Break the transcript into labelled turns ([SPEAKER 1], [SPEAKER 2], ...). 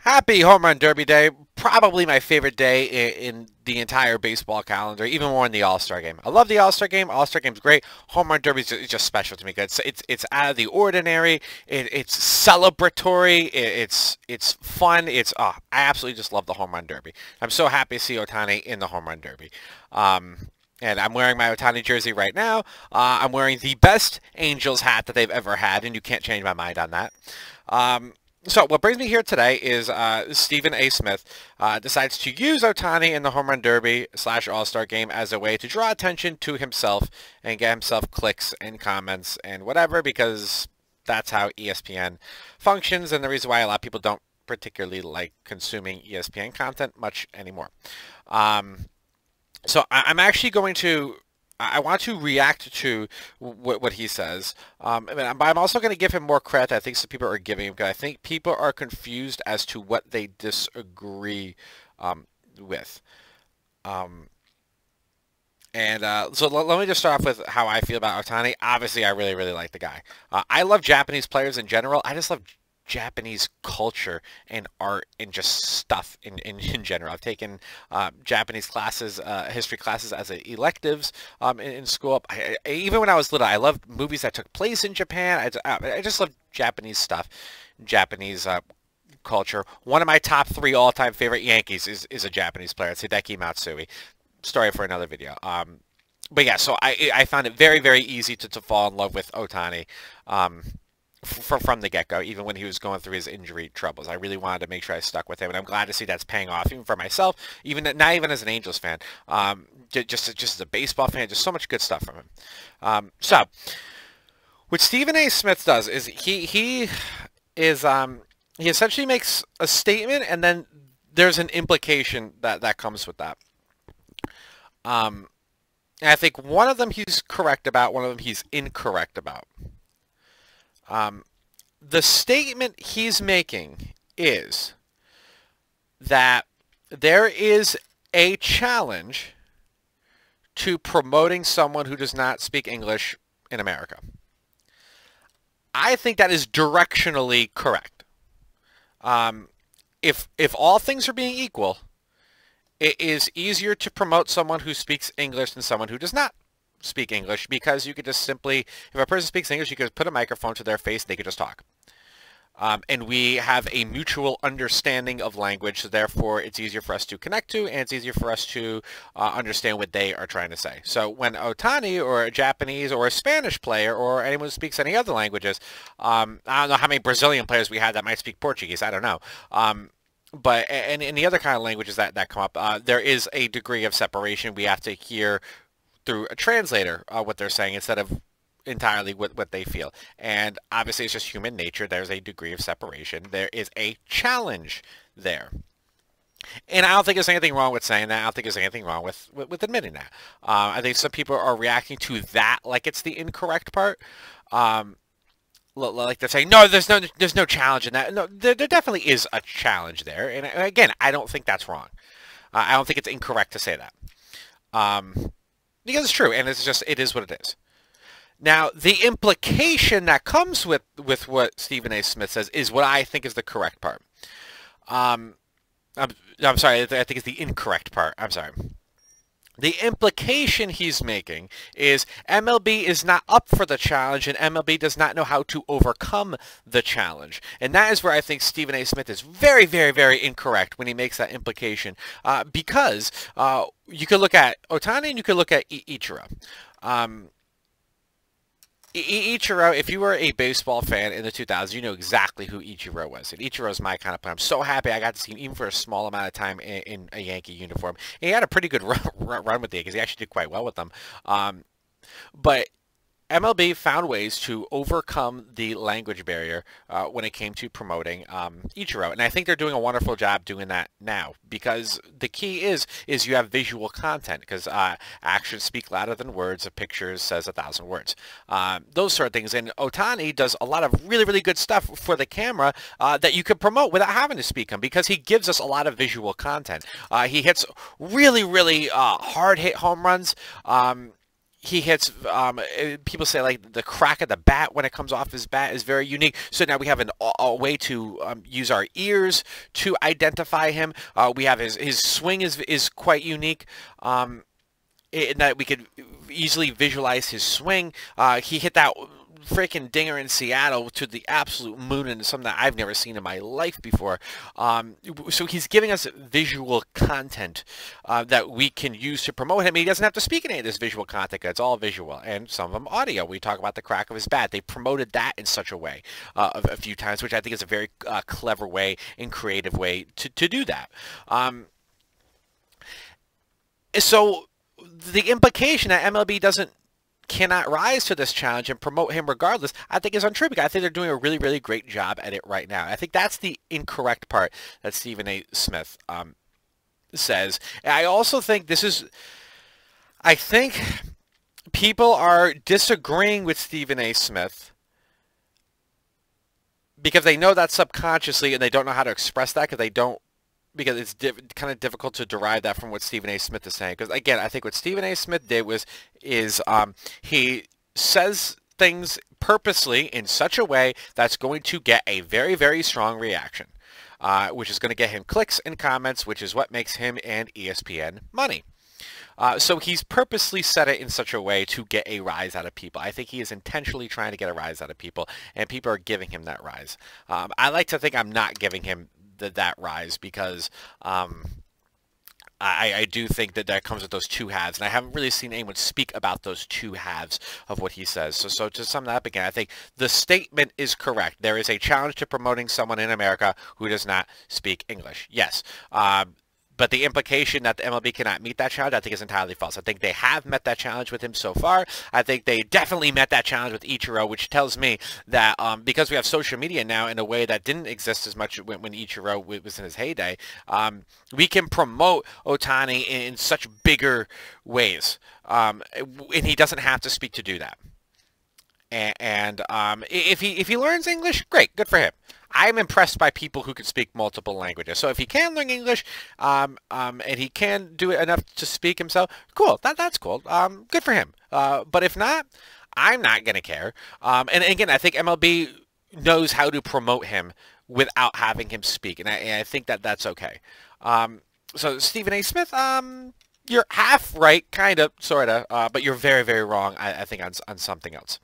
[SPEAKER 1] Happy Home Run Derby Day. Probably my favorite day in the entire baseball calendar, even more in the All-Star Game. I love the All-Star Game. All-Star Game's great. Home Run Derby is just special to me. It's out of the ordinary. It's celebratory. It's fun. I absolutely just love the Home Run Derby. I'm so happy to see Ohtani in the Home Run Derby. And I'm wearing my Ohtani jersey right now. I'm wearing the best Angels hat that they've ever had, and you can't change my mind on that. So what brings me here today is Stephen A. Smith decides to use Ohtani in the Home Run Derby / All-Star Game as a way to draw attention to himself and get himself clicks and comments and whatever, because that's how ESPN functions, and the reason why a lot of people don't particularly like consuming ESPN content much anymore. So I'm actually going to I want to react to what he says, but I'm also going to give him more credit than I think some people are giving him, because I think people are confused as to what they disagree with. So let me just start off with how I feel about Ohtani. Obviously, I really, really like the guy. I love Japanese players in general. I just love Japanese culture and art and just stuff in general. I've taken Japanese classes, history classes as electives in school. Even when I was little, I loved movies that took place in Japan. I just love Japanese stuff, Japanese culture. One of my top 3 all-time favorite Yankees is a Japanese player. It's Hideki Matsui. Story for another video. But yeah, so I found it very, very easy to fall in love with Ohtani. From the get-go, even when he was going through his injury troubles. I really wanted to make sure I stuck with him, and I'm glad to see that's paying off, even for myself, not even as an Angels fan, just as a baseball fan. Just so much good stuff from him. So what Stephen A. Smith does is he essentially makes a statement, and then there's an implication that comes with that. And I think one of them he's correct about, one of them he's incorrect about. The statement he's making is that there is a challenge to promoting someone who does not speak English in America. I think that is directionally correct. If all things are being equal, it is easier to promote someone who speaks English than someone who does not speak English, because you could just simply, if a person speaks English, you could put a microphone to their face and they could just talk. And we have a mutual understanding of language, so therefore it's easier for us to connect to, and it's easier for us to understand what they are trying to say. So when Ohtani or a Japanese or a Spanish player or anyone who speaks any other languages, I don't know how many Brazilian players we have that might speak Portuguese, I don't know. But and in the other kind of languages that come up, there is a degree of separation. We have to hear through a translator what they're saying instead of entirely what they feel. And obviously it's just human nature. There's a degree of separation. There is a challenge there. And I don't think there's anything wrong with saying that. I don't think there's anything wrong with admitting that. I think some people are reacting to that like it's the incorrect part. Like they're saying, no, there's no challenge in that. No, there definitely is a challenge there. And again, I don't think that's wrong. I don't think it's incorrect to say that. Because it's true, and it is what it is. Now, the implication that comes with what Stephen A. Smith says is what I think is the correct part. I'm sorry, I think it's the incorrect part. I'm sorry. The implication he's making is MLB is not up for the challenge, and MLB does not know how to overcome the challenge. And that is where I think Stephen A. Smith is very, very, very incorrect when he makes that implication. Because you could look at Ohtani and you could look at Ichiro. Ichiro, if you were a baseball fan in the 2000s, you know exactly who Ichiro was. And Ichiro's my kind of player. I'm so happy I got to see him even for a small amount of time in a Yankee uniform. And he had a pretty good run with the Yankees. He actually did quite well with them. But MLB found ways to overcome the language barrier when it came to promoting Ichiro. And I think they're doing a wonderful job doing that now, because the key is you have visual content, because actions speak louder than words. A picture says 1,000 words. Those sort of things. And Ohtani does a lot of really, really good stuff for the camera that you could promote without having to speak him, because he gives us a lot of visual content. He hits really, really hard-hit home runs. he hits, people say like the crack of the bat when it comes off his bat is very unique. So now we have a way to use our ears to identify him. We have his swing is quite unique. In that we could easily visualize his swing. He hit that freaking dinger in Seattle to the absolute moon, and something that I've never seen in my life before. So he's giving us visual content that we can use to promote him. He doesn't have to speak any of this visual content. It's all visual, and some of them audio. We talk about the crack of his bat. They promoted that in such a way a few times, which I think is a very clever way and creative way to do that. So the implication that MLB cannot rise to this challenge and promote him regardless, I think is untrue, because I think they're doing a really, really great job at it right now. I think that's the incorrect part that Stephen A. Smith says. And I also think I think people are disagreeing with Stephen A. Smith because they know that subconsciously, and they don't know how to express that because it's kind of difficult to derive that from what Stephen A. Smith is saying. Because again, I think what Stephen A. Smith did is he says things purposely in such a way that's going to get a very, very strong reaction, which is going to get him clicks and comments, which is what makes him and ESPN money. So he's purposely said it in such a way to get a rise out of people. I think he is intentionally trying to get a rise out of people, and people are giving him that rise. I like to think I'm not giving him that rise, because I do think that comes with those two halves, and I haven't really seen anyone speak about those two halves of what he says. So to sum that up again, I think the statement is correct. There is a challenge to promoting someone in America who does not speak English. Yes. But the implication that the MLB cannot meet that challenge, I think, is entirely false. I think they have met that challenge with him so far. I think they definitely met that challenge with Ichiro, which tells me that because we have social media now in a way that didn't exist as much when Ichiro was in his heyday, we can promote Ohtani in such bigger ways. And he doesn't have to speak to do that. And if he learns English, great, good for him. I'm impressed by people who can speak multiple languages. So if he can learn English, and he can do it enough to speak himself, cool. That's cool. Good for him. But if not, I'm not gonna care. And again, I think MLB knows how to promote him without having him speak, and I think that's okay. So Stephen A. Smith, you're half right, kind of, sort of, but you're very, very wrong, I think, on something else.